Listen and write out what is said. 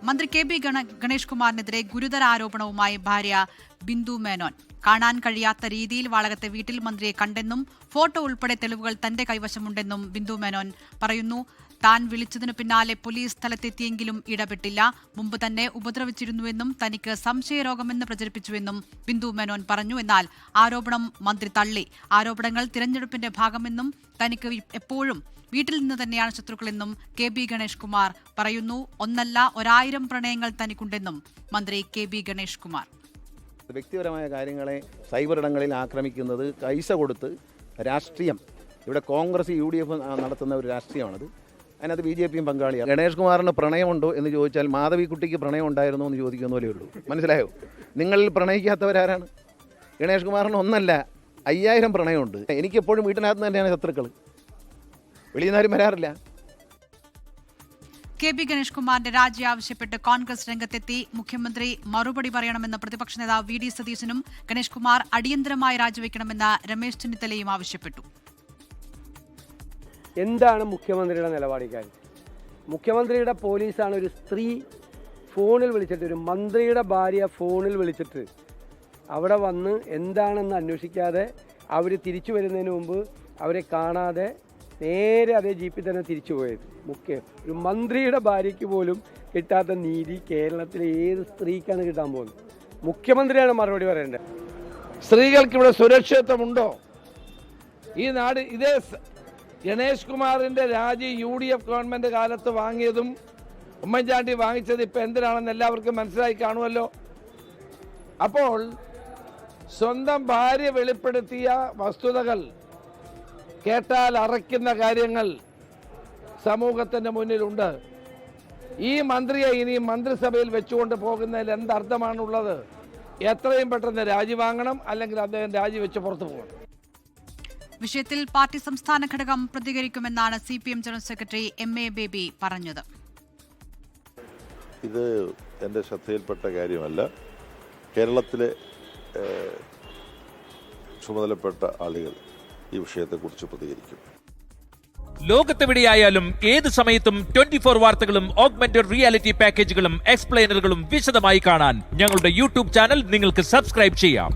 മന്ത്രി K B Ganesh കുമാറിനെതിരെ ഗുരുതര ആരോപണവുമായി ഭാര്യ ബിന്ദു മേനോൻ. കാണാൻ കഴിയാത്ത രീതിയിൽ വാളകത്തെ വീട്ടിൽ മന്ത്രിയെ കണ്ടെന്നും ഫോട്ടോ ഉൾപ്പെടെ തെളിവുകൾ തന്റെ കൈവശമുണ്ടെന്നും ബിന്ദു മേനോൻ പറയുന്നു. താൻ വിളിച്ചതിനു പിന്നാലെ പോലീസ് സ്ഥലത്തെത്തിയെങ്കിലും ഇടപെട്ടില്ല. മുമ്പ് തന്നെ ഉപദ്രവിച്ചിരുന്നുവെന്നും തനിക്ക് സംശയരോഗമെന്ന് പ്രചരിപ്പിച്ചുവെന്നും ബിന്ദു മേനോൻ പറഞ്ഞു. എന്നാൽ ആരോപണം മന്ത്രി തള്ളി. ആരോപണങ്ങൾ തിരഞ്ഞെടുപ്പിന്റെ ഭാഗമെന്നും തനിക്ക് എപ്പോഴും വീട്ടിൽ നിന്ന് തന്നെയാണ് ശത്രുക്കളെന്നും കെ ബി ഗണേഷ് കുമാർ പറയുന്നു. ഒന്നല്ല 1000 പ്രണയങ്ങൾ തനിക്കുണ്ടെന്നും മന്ത്രി കെ ബി ഗണേഷ് കുമാർ. വ്യക്തിപരമായ കാര്യങ്ങളെ സൈബർ ഇടങ്ങളിൽ ആക്രമിക്കുന്നത് പൈസ കൊടുത്ത് രാഷ്ട്രീയം, ഇവിടെ കോൺഗ്രസ് UDF നടത്തുന്ന ഒരു രാഷ്ട്രീയമാണത്. അതിനകത്ത് BJPയും പങ്കാളിയാണ്. ഗണേഷ് കുമാറിന് പ്രണയമുണ്ടോ എന്ന് ചോദിച്ചാൽ മാധവിക്കുട്ടിക്ക് പ്രണയം ഉണ്ടായിരുന്നോ എന്ന് ചോദിക്കുന്ന പോലെ ഉള്ളൂ. മനസ്സിലായോ? നിങ്ങളിൽ പ്രണയിക്കാത്തവരാരാണ്? ഗണേഷ് കുമാറിന് ഒന്നല്ല 5000 പ്രണയമുണ്ട്. എനിക്കെപ്പോഴും വീട്ടിനകത്ത് തന്നെയാണ് ശത്രുക്കൾ, വെളിയിൽ നിന്നാരും വരാറില്ല. കെ ബി ഗണേഷ് കുമാറിന്റെ രാജി ആവശ്യപ്പെട്ട് കോൺഗ്രസ് രംഗത്തെത്തി. മുഖ്യമന്ത്രി മറുപടി പറയണമെന്ന് പ്രതിപക്ഷ നേതാവ് VD സതീശനും ഗണേഷ് കുമാർ അടിയന്തരമായി രാജിവെക്കണമെന്ന് രമേശ് ചെന്നിത്തലയും ആവശ്യപ്പെട്ടു. എന്താണ് മുഖ്യമന്ത്രിയുടെ നിലപാട് ഇക്കാര്യം? മുഖ്യമന്ത്രിയുടെ പോലീസാണ് ഒരു സ്ത്രീ ഫോണിൽ വിളിച്ചിട്ട്, ഒരു മന്ത്രിയുടെ ഭാര്യ ഫോണിൽ വിളിച്ചിട്ട് അവിടെ വന്ന് എന്താണെന്ന് അന്വേഷിക്കാതെ അവർ തിരിച്ചു വരുന്നതിന് മുമ്പ് അവരെ കാണാതെ നേരെ അതേ ജീപ്പിൽ തന്നെ തിരിച്ചു പോയത്. ഒരു മന്ത്രിയുടെ ഭാര്യയ്ക്ക് പോലും കിട്ടാത്ത നീതി കേരളത്തിലെ ഏത് സ്ത്രീക്കാണ് കിട്ടാൻ പോകുന്നത്? മുഖ്യമന്ത്രിയാണ് മറുപടി പറയേണ്ടത്. സ്ത്രീകൾക്ക് ഇവിടെ സുരക്ഷിതത്വമുണ്ടോ? ഈ നാട് ഇതേ ഗണേഷ് കുമാറിന്റെ രാജി UDF ഗവൺമെന്റ് കാലത്ത് വാങ്ങിയതും ഉമ്മൻചാണ്ടി വാങ്ങിച്ചത് ഇപ്പം എന്തിനാണെന്ന് എല്ലാവർക്കും മനസ്സിലായി കാണുമല്ലോ. അപ്പോൾ സ്വന്തം ഭാര്യ വെളിപ്പെടുത്തിയ വസ്തുതകൾ കേട്ടാൽ അറയ്ക്കുന്ന കാര്യങ്ങൾ സമൂഹത്തിന്റെ മുന്നിലുണ്ട്. ഈ മന്ത്രിയെ ഇനി മന്ത്രിസഭയിൽ വെച്ചുകൊണ്ട് പോകുന്നതിൽ എന്തർത്ഥമാണുള്ളത്? എത്രയും പെട്ടെന്ന് രാജി വാങ്ങണം, അല്ലെങ്കിൽ അദ്ദേഹം രാജിവെച്ച് പുറത്തു പോകണം. വിഷയത്തിൽ പാർട്ടി സംസ്ഥാന ഘടകം പ്രതികരിക്കുമെന്നാണ് CPM general secretary MA baby പറഞ്ഞത്. ഇത് എൻ്റെ ശ്രദ്ധയിൽപ്പെട്ട കാര്യമല്ല. കേരളത്തിലെ ചുമതലപ്പെട്ട ആളുകൾ ഈ വിഷയത്തെക്കുറിച്ച് പ്രതികരിക്കും. ലോകത്തെവിടെയായാലും ഏത് സമയത്തും 24 വാർത്തകളും ഓഗ്മെന്റഡ് റിയാലിറ്റി പാക്കേജുകളും എക്സ്പ്ലെയിനറുകളും വിശദമായി കാണാൻ ഞങ്ങളുടെ YouTube ചാനൽ നിങ്ങൾക്ക് സബ്സ്ക്രൈബ് ചെയ്യാം.